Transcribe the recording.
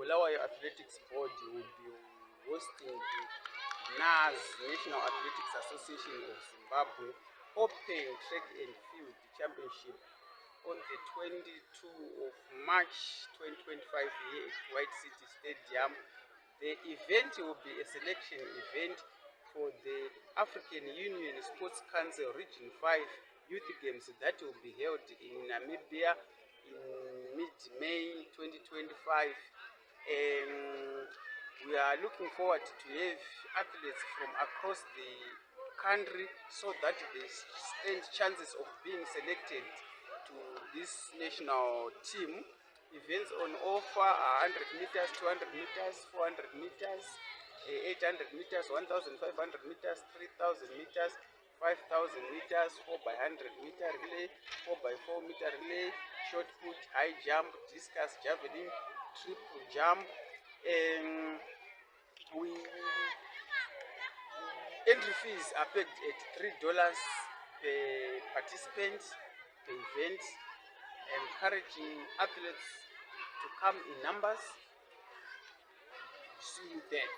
Bulawayo Athletics Board will be hosting the NAS, National Athletics Association of Zimbabwe, Open Track and Field Championship on the 22 of March 2025 here at White City Stadium. The event will be a selection event for the African Union Sports Council Region 5 Youth Games that will be held in Namibia in mid-May 2025. We are looking forward to have athletes from across the country so that they stand chances of being selected to this national team. Events on offer are 100 meters, 200 meters, 400 meters, 800 meters, 1,500 meters, 3,000 meters, 5,000 meters, 4x100 meter relay, 4x4 meter relay, shot put, high jump, discus, javelin, triple jump. Entry fees are pegged at $3 per participant per event, encouraging athletes to come in numbers. See you there.